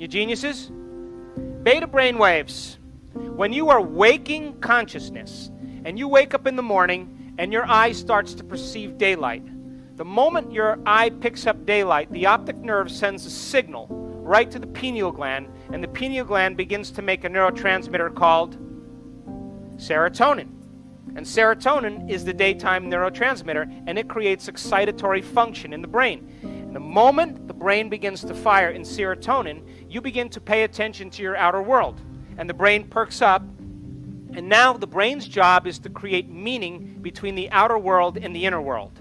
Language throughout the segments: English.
You geniuses? Beta brain waves. When you are waking consciousness and you wake up in the morning and your eye starts to perceive daylight, the moment your eye picks up daylight, the optic nerve sends a signal right to the pineal gland, and the pineal gland begins to make a neurotransmitter called serotonin. And serotonin is the daytime neurotransmitter, and it creates excitatory function in the brain. And the moment the brain begins to fire in serotonin, you begin to pay attention to your outer world, and the brain perks up, and now the brain's job is to create meaning between the outer world and the inner world.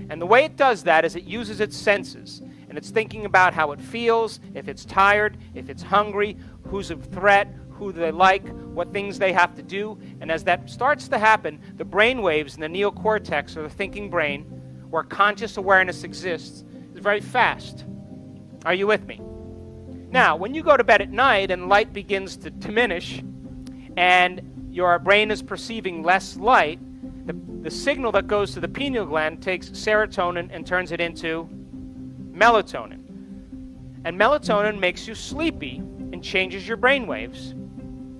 And the way it does that is it uses its senses, and it's thinking about how it feels, if it's tired, if it's hungry, who's a threat, who they like, what things they have to do. And as that starts to happen, the brain waves in the neocortex, or the thinking brain, where conscious awareness exists, is very fast. Are you with me? Now, when you go to bed at night and light begins to diminish, and your brain is perceiving less light, the signal that goes to the pineal gland takes serotonin and turns it into melatonin. And melatonin makes you sleepy and changes your brain waves.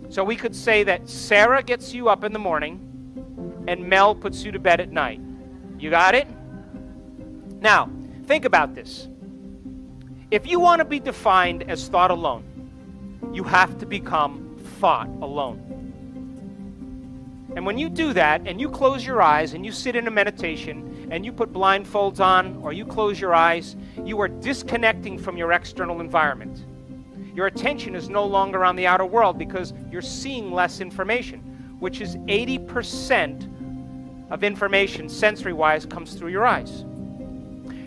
So we could say that Sarah gets you up in the morning and Mel puts you to bed at night. You got it? Now, think about this. If you want to be defined as thought alone, you have to become thought alone. And when you do that, and you close your eyes, and you sit in a meditation, and you put blindfolds on, or you close your eyes, you are disconnecting from your external environment. Your attention is no longer on the outer world because you're seeing less information, which is 80% of information, sensory-wise, comes through your eyes.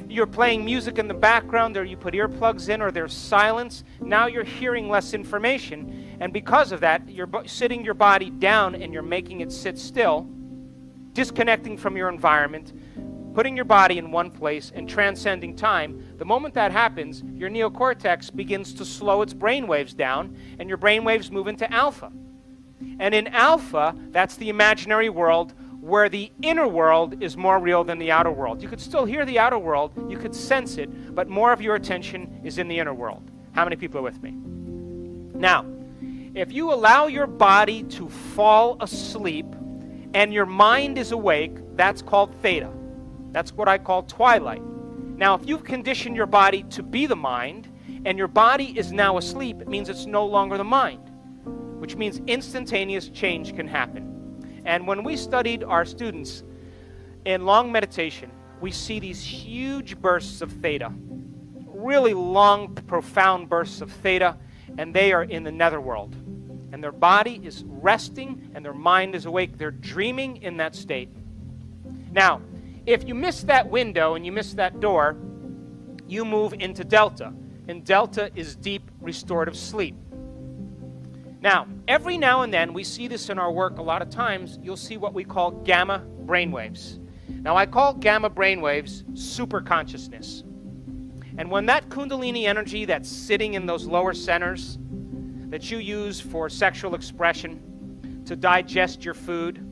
You're playing music in the background, or you put earplugs in, or there's silence. Now you're hearing less information, and because of that, you're sitting your body down and you're making it sit still, disconnecting from your environment, putting your body in one place and transcending time. The moment that happens, your neocortex begins to slow its brain waves down, and your brain waves move into alpha. And in alpha, that's the imaginary world, where the inner world is more real than the outer world. You could still hear the outer world, you could sense it, but more of your attention is in the inner world. How many people are with me? Now, if you allow your body to fall asleep and your mind is awake, that's called theta. That's what I call twilight. Now, if you've conditioned your body to be the mind and your body is now asleep, it means it's no longer the mind, which means instantaneous change can happen. And when we studied our students in long meditation, we see these huge bursts of theta, really long, profound bursts of theta, and they are in the netherworld. And their body is resting and their mind is awake. They're dreaming in that state. Now, if you miss that window and you miss that door, you move into delta. And delta is deep restorative sleep. Now, every now and then, we see this in our work a lot of times, you'll see what we call gamma brainwaves. Now, I call gamma brainwaves super consciousness. And when that kundalini energy that's sitting in those lower centers that you use for sexual expression, to digest your food,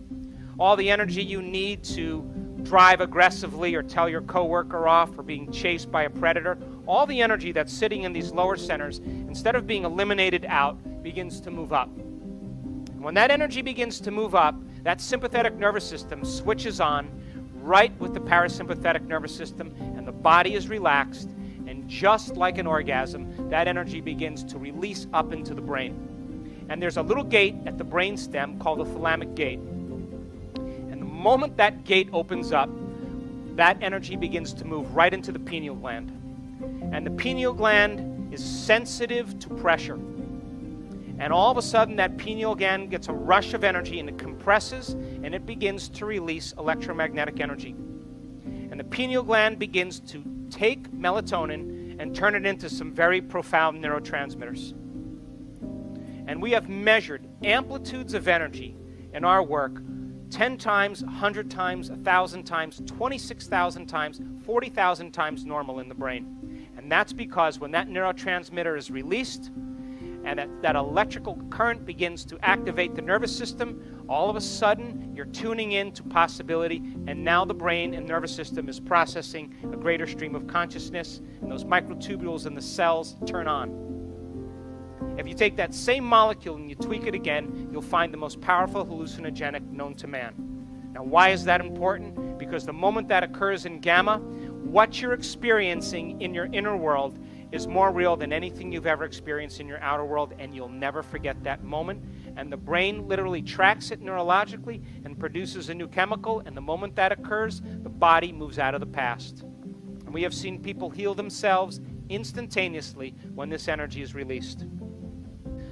all the energy you need to drive aggressively or tell your coworker off or being chased by a predator, all the energy that's sitting in these lower centers, instead of being eliminated out, begins to move up. And when that energy begins to move up, that sympathetic nervous system switches on right with the parasympathetic nervous system, and the body is relaxed, and just like an orgasm, that energy begins to release up into the brain. And there's a little gate at the brain stem called the thalamic gate. And the moment that gate opens up, that energy begins to move right into the pineal gland. And the pineal gland is sensitive to pressure. And all of a sudden, that pineal gland gets a rush of energy, and it compresses, and it begins to release electromagnetic energy. And the pineal gland begins to take melatonin and turn it into some very profound neurotransmitters. And we have measured amplitudes of energy in our work 10 times, 100 times, 1,000 times, 26,000 times, 40,000 times normal in the brain. And that's because when that neurotransmitter is released, and that electrical current begins to activate the nervous system, all of a sudden you're tuning in to possibility, and now the brain and nervous system is processing a greater stream of consciousness, and those microtubules in the cells turn on. If you take that same molecule and you tweak it again, you'll find the most powerful hallucinogenic known to man. Now, why is that important? Because the moment that occurs in gamma, what you're experiencing in your inner world is more real than anything you've ever experienced in your outer world, and you'll never forget that moment. And the brain literally tracks it neurologically and produces a new chemical, and the moment that occurs, the body moves out of the past. And we have seen people heal themselves instantaneously when this energy is released.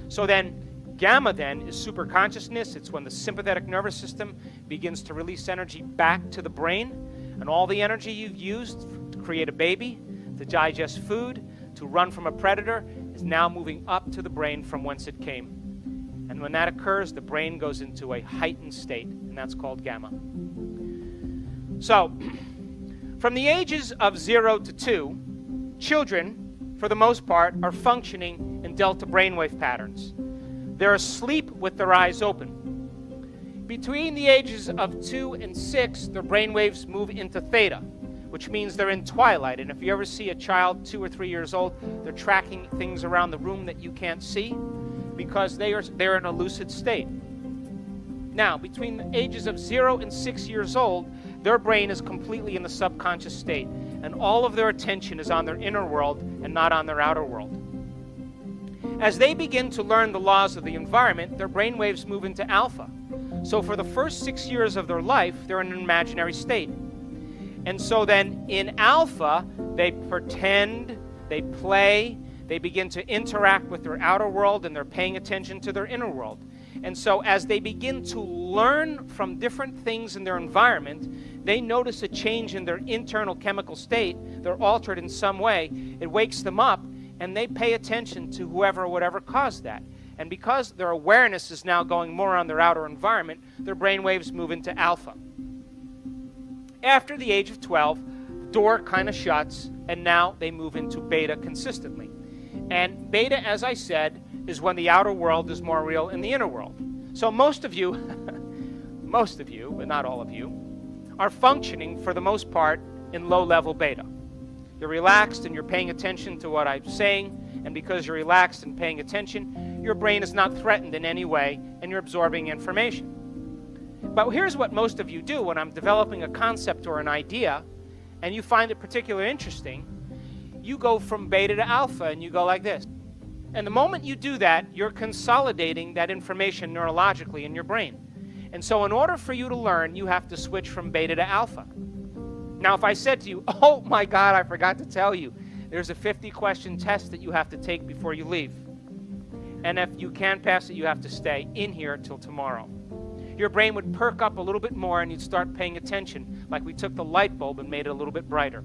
So then, gamma then is super consciousness. It's when the sympathetic nervous system begins to release energy back to the brain, and all the energy you've used to create a baby, to digest food, to run from a predator, is now moving up to the brain from whence it came. And when that occurs, the brain goes into a heightened state, and that's called gamma. So, from the ages of 0 to 2, children, for the most part, are functioning in delta brainwave patterns. They're asleep with their eyes open. Between the ages of 2 and 6, their brainwaves move into theta, which means they're in twilight. And if you ever see a child 2 or 3 years old, they're tracking things around the room that you can't see because they're in a lucid state. Now, between the ages of 0 and 6 years old, their brain is completely in the subconscious state, and all of their attention is on their inner world and not on their outer world. As they begin to learn the laws of the environment, their brainwaves move into alpha. So for the first 6 years of their life, they're in an imaginary state. And so then in alpha, they pretend, they play, they begin to interact with their outer world, and they're paying attention to their inner world. And so as they begin to learn from different things in their environment, they notice a change in their internal chemical state. They're altered in some way. It wakes them up, and they pay attention to whoever or whatever caused that. And because their awareness is now going more on their outer environment, their brainwaves move into alpha. After the age of 12, the door kind of shuts, and now they move into beta consistently. And beta, as I said, is when the outer world is more real than the inner world. So most of you, but not all of you, are functioning for the most part in low-level beta. You're relaxed and you're paying attention to what I'm saying, and because you're relaxed and paying attention, your brain is not threatened in any way, and you're absorbing information. But here's what most of you do when I'm developing a concept or an idea, and you find it particularly interesting. You go from beta to alpha, and you go like this. And the moment you do that, you're consolidating that information neurologically in your brain. And so in order for you to learn, you have to switch from beta to alpha. Now, if I said to you, oh my God, I forgot to tell you, there's a 50-question test that you have to take before you leave. And if you can't pass it, you have to stay in here till tomorrow. Your brain would perk up a little bit more, and you'd start paying attention, like we took the light bulb and made it a little bit brighter.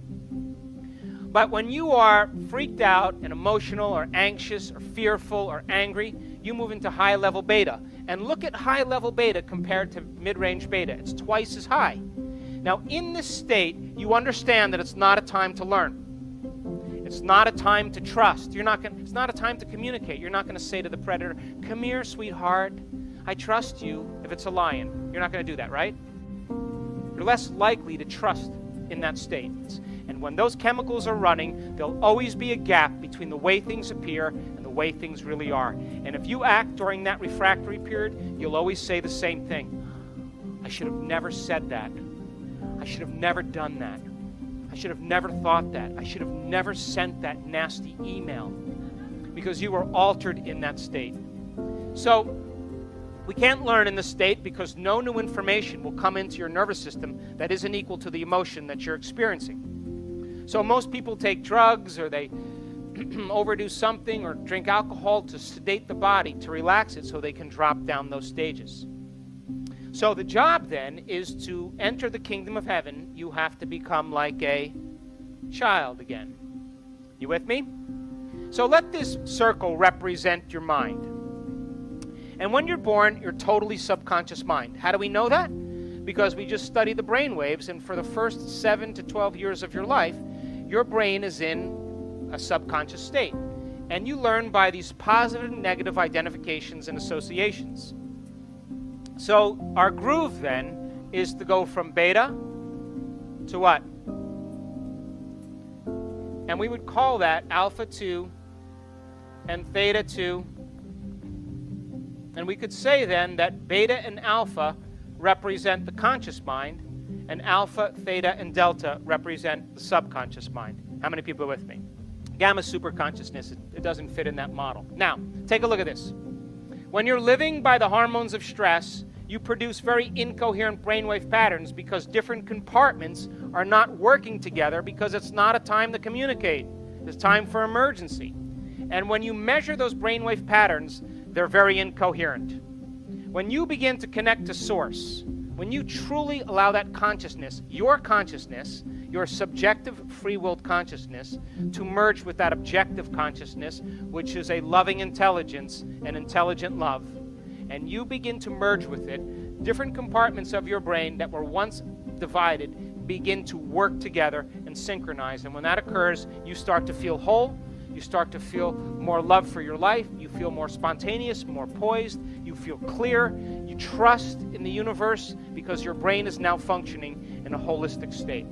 But when you are freaked out and emotional or anxious or fearful or angry, you move into high-level beta. And look at high-level beta compared to mid-range beta. It's twice as high. Now, in this state, you understand that it's not a time to learn. It's not a time to trust. It's not a time to communicate. You're not going to say to the predator, come here, sweetheart. I trust you if it's a lion. You're not going to do that, right? You're less likely to trust in that state. And when those chemicals are running, there'll always be a gap between the way things appear and the way things really are. And if you act during that refractory period, you'll always say the same thing. I should have never said that. I should have never done that. I should have never thought that. I should have never sent that nasty email, because you were altered in that state. So we can't learn in this state because no new information will come into your nervous system that isn't equal to the emotion that you're experiencing. So most people take drugs, or they overdo something, or drink alcohol to sedate the body, to relax it so they can drop down those stages. So the job then is to enter the kingdom of heaven. You have to become like a child again. You with me? So let this circle represent your mind. And when you're born, you're totally subconscious mind. How do we know that? Because we just studied the brain waves, and for the first 7 to 12 years of your life, your brain is in a subconscious state. And you learn by these positive and negative identifications and associations. So our groove then is to go from beta to what? And we would call that alpha 2 and theta 2 And we could say then that beta and alpha represent the conscious mind, and alpha, theta, and delta represent the subconscious mind. How many people are with me? Gamma superconsciousness, it doesn't fit in that model. Now, take a look at this. When you're living by the hormones of stress, you produce very incoherent brainwave patterns because different compartments are not working together because it's not a time to communicate. It's time for emergency. And when you measure those brainwave patterns, they're very incoherent. When you begin to connect to source, when you truly allow that consciousness, your subjective free-willed consciousness, to merge with that objective consciousness, which is a loving intelligence and intelligent love, and you begin to merge with it, different compartments of your brain that were once divided begin to work together and synchronize. And when that occurs, you start to feel whole. You start to feel more love for your life. You feel more spontaneous, more poised. You feel clear. You trust in the universe because your brain is now functioning in a holistic state.